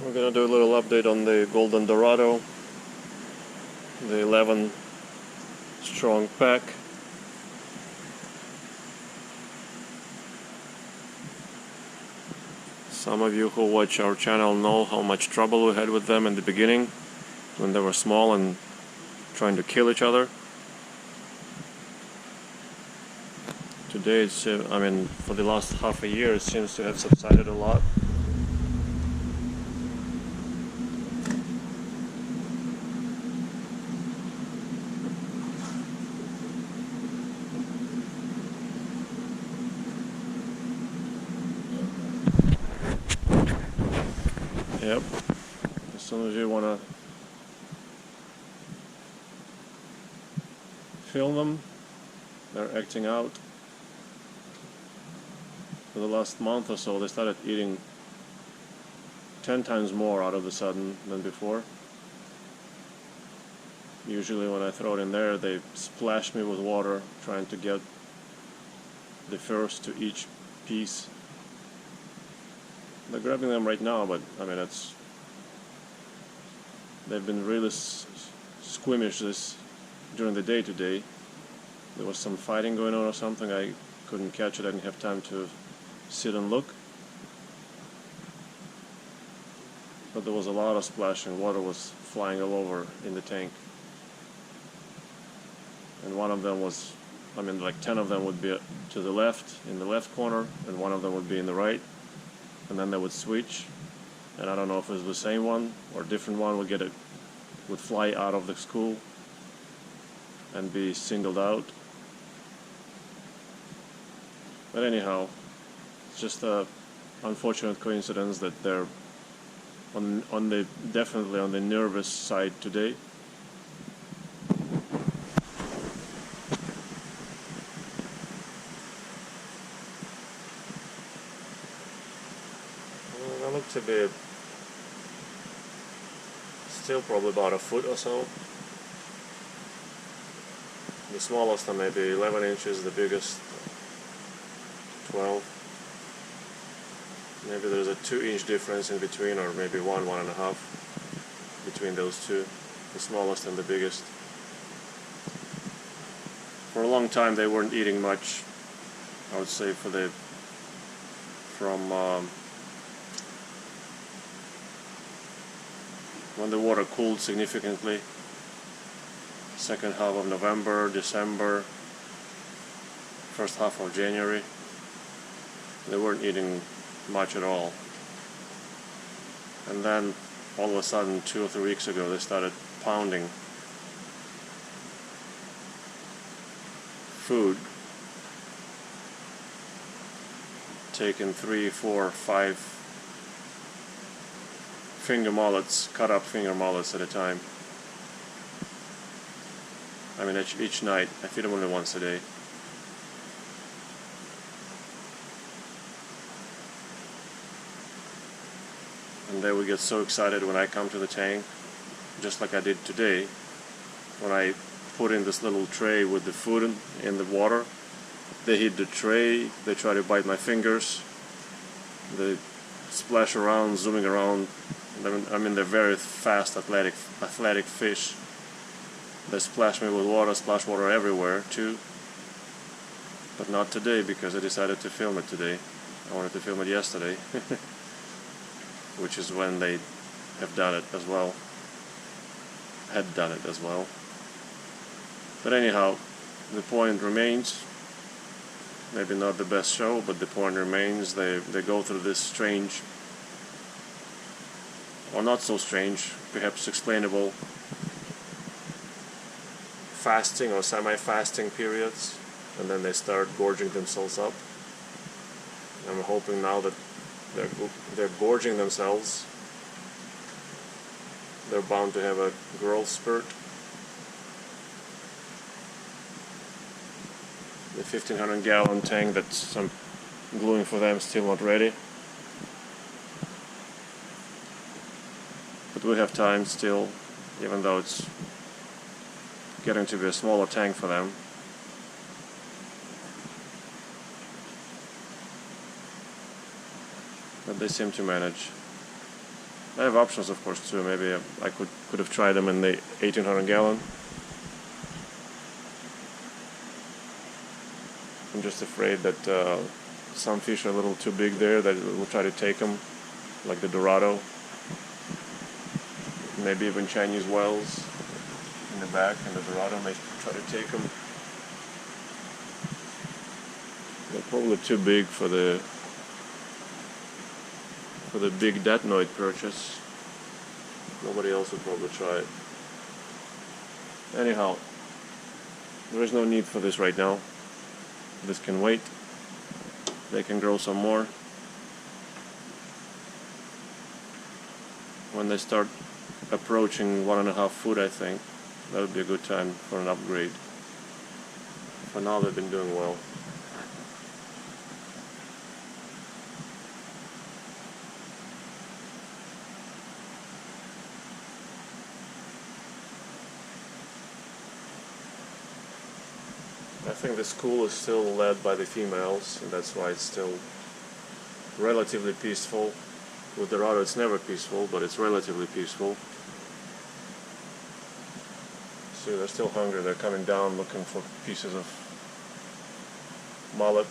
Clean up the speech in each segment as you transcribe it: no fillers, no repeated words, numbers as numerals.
We're gonna do a little update on the golden dorado, the 11 strong pack. Some of you who watch our channel know how much trouble we had with them in the beginning when they were small and trying to kill each other. Today it's, for the last half a year it seems to have subsided a lot. Yep, as soon as you want to film them, they're acting out. For the last month or so, they started eating 10 times more out of the sudden than before. Usually when I throw it in there, they splash me with water, trying to get the first to each piece. They're grabbing them right now, but they've been really squeamish during the day today. There was some fighting going on or something. I couldn't catch it. I didn't have time to sit and look. But there was a lot of splashing. Water was flying all over in the tank. And one of them was, like 10 of them would be to the left, in the left corner, and one of them would be in the right. And then they would switch, and I don't know if it was the same one or a different one would fly out of the school and be singled out. But anyhow, it's just a unfortunate coincidence that they're definitely on the nervous side today. They look to be still probably about a foot or so. The smallest are maybe 11 inches, the biggest 12. Maybe there's a 2-inch difference in between, or maybe 1.5 between those two, the smallest and the biggest. For a long time they weren't eating much, I would say, from when the water cooled significantly, second half of November, December, first half of January, they weren't eating much at all. And then all of a sudden 2 or 3 weeks ago they started pounding food, taking 3, 4, 5 finger mullets, cut up finger mullets at a time. Each night. I feed them only once a day. And they would get so excited when I come to the tank, just like I did today, when I put in this little tray with the food in the water. They hit the tray, they try to bite my fingers, they splash around, zooming around. They're very fast, athletic fish. They splash me with water, splash water everywhere too. But not today, because I decided to film it today. I wanted to film it yesterday, which is when they have done it as well. Had done it as well. But anyhow, the point remains. Maybe not the best show, but the point remains. They go through this strange, or not so strange, perhaps explainable, fasting or semi-fasting periods, and then they start gorging themselves up. I'm hoping now that they're gorging themselves, they're bound to have a growth spurt. The 1,500-gallon tank that I'm gluing for them is still not ready. But we have time still, even though it's getting to be a smaller tank for them. But they seem to manage. I have options, of course, too. Maybe I could have tried them in the 1800 gallon. I'm just afraid that some fish are a little too big there, that it will try to take them, like the dorado. Maybe even Chinese whales in the back, and the dorado may try to take them. They're probably too big for the big datnoid purchase. Nobody else would probably try it. Anyhow, there is no need for this right now. This can wait. They can grow some more. When they start approaching 1.5 foot, I think that would be a good time for an upgrade. For now, they've been doing well. I think the school is still led by the females, and that's why it's still relatively peaceful. With Dorado it's never peaceful, but it's relatively peaceful. See, they're still hungry. They're coming down looking for pieces of mullet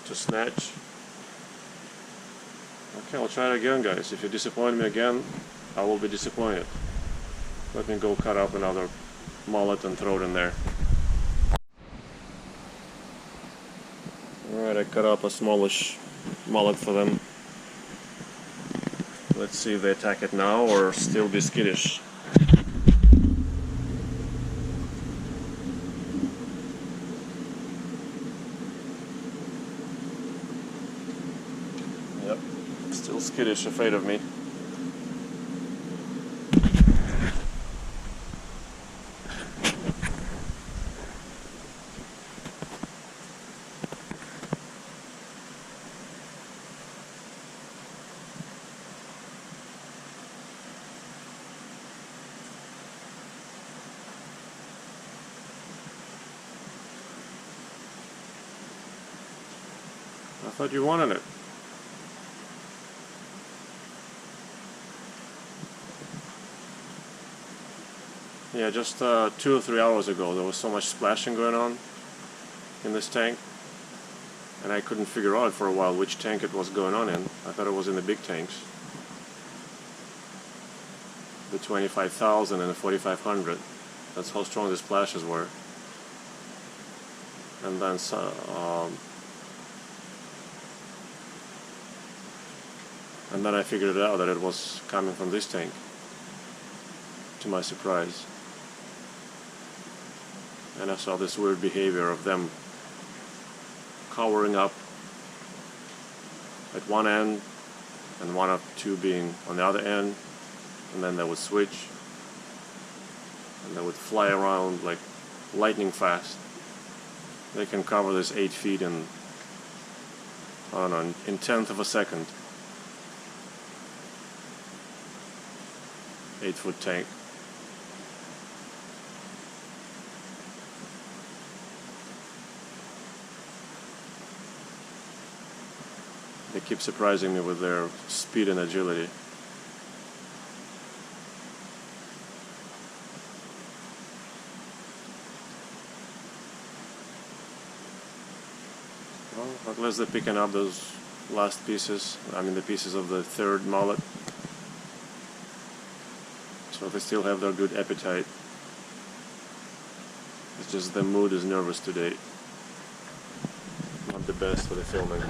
to snatch. Okay, I'll try it again, guys. If you disappoint me again, I will be disappointed. Let me go cut up another mullet and throw it in there. Alright, I cut up a smallish mullet for them. Let's see if they attack it now or still be skittish. Yep, still skittish, afraid of me. I thought you wanted it. Yeah, just 2 or 3 hours ago there was so much splashing going on in this tank, and I couldn't figure out for a while which tank it was going on in. I thought it was in the big tanks, the 25,000 and the 4,500. That's how strong the splashes were. And then and then I figured it out that it was coming from this tank, to my surprise. And I saw this weird behavior of them cowering up at one end and one of two being on the other end, and then they would switch and they would fly around like lightning fast. They can cover this 8 feet in, I don't know, in 1/10 of a second. 8-foot tank. They keep surprising me with their speed and agility. Well, at least they're picking up those last pieces, I mean the pieces of the third mullet. So they still have their good appetite. It's just the mood is nervous today. Not the best for the filming.